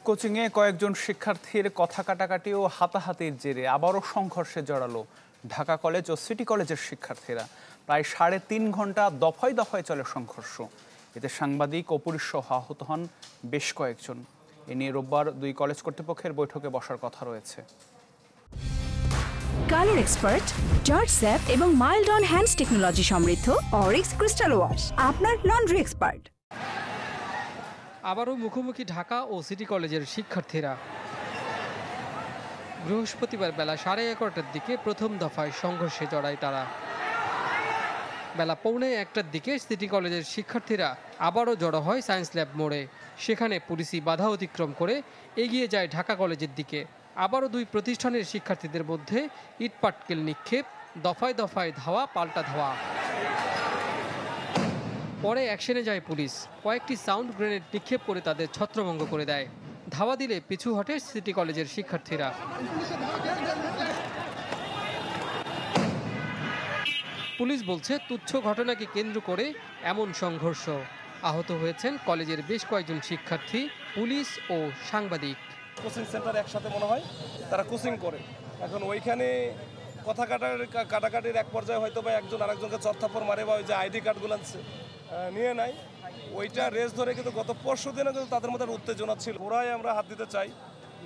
কোচিংয়ে কয়েকজন শিক্ষার্থীর কথা কাটাকাটি ও হাতাহাতির জেরে আবারও সংঘর্ষে জড়ালো ঢাকা কলেজ ও সিটি কলেজের শিক্ষার্থীরা। প্রায় 3.5 ঘন্টা দফায় দফায় চলে সংঘর্ষ। এতে সাংবাদিক ও পুলিশ সহ আহত হন বেশ কয়েকজন। এ নিয়ে রোববার 2 কলেজ কর্তৃপক্ষের বৈঠকে বসার কথা রয়েছে। কালার এক্সপার্ট, জর্জ স্যাপ এবং মাইল্ড অন হ্যান্ডস টেকনোলজি সমৃদ্ধ অরিক্স ক্রিস্টাল ওয়াশ আপনার লন্ড্রি এক্সপার্ট। আবারও মুখোমুখি ঢাকা ও সিটি কলেজের শিক্ষার্থীরা। বৃহস্পতিবার বেলা 11:30টার দিকে প্রথম দফায় সংঘর্ষে জড়ায় তারা। বেলা 1:45টার দিকে সিটি কলেজের শিক্ষার্থীরা আবারও জড়ো হয় সায়েন্স ল্যাব মোড়ে। সেখানে পুলিশি বাধা অতিক্রম করে এগিয়ে যায় ঢাকা কলেজের দিকে। আবারও 2 প্রতিষ্ঠানের শিক্ষার্থীদের মধ্যে ইটপাটকেল নিক্ষেপ, দফায় দফায় ধাওয়া পাল্টা ধাওয়া। পরে অ্যাকশনে যায় পুলিশ, কয়েকটি সাউন্ড গ্রেনেড নিক্ষেপ করে তাদের ছত্রভঙ্গ করে দেয়। ধাওয়া দিলে পিছু হটে সিটি কলেজের শিক্ষার্থীরা। পুলিশ বলছে তুচ্ছ ঘটনাকে কেন্দ্র করে এমন সংঘর্ষ। আহত হয়েছেন কলেজের বেশ কয়েকজন শিক্ষার্থী, পুলিশ ও সাংবাদিক। কোচিং সেন্টার একসাথে মনে হয় তারা কোচিং করে, এখন ওইখানে কথা কাটাকাটির এক পর্যায়ে হয়তো বা একজন আরেকজনকে চরথাপ্পড় মারে বা ওই যে আইডি কার্ডগুলো নিয়ে নেয়, ওইটা রেস ধরে কিন্তু গত পরশু দিনে কিন্তু তাদের মধ্যে উত্তেজনা ছিল। ওরাই আমরা হাত দিতে চাই।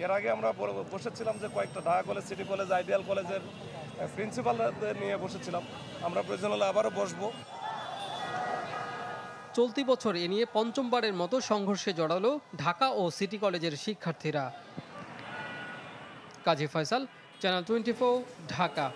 এর আগে আমরা বসেছিলাম যে কয়েকটা Dhaka college, city college, ideal কলেজের প্রিন্সিপালদের নিয়ে বসেছিলাম। আমরা প্রয়োজন হলে আবারও বসবো। চলতি বছর এ নিয়ে পঞ্চমবারের মতো সংঘর্ষে জড়ালো ঢাকা ও সিটি কলেজের শিক্ষার্থীরা। কাজী ফয়সাল, চ্যানেল 24, ঢাকা।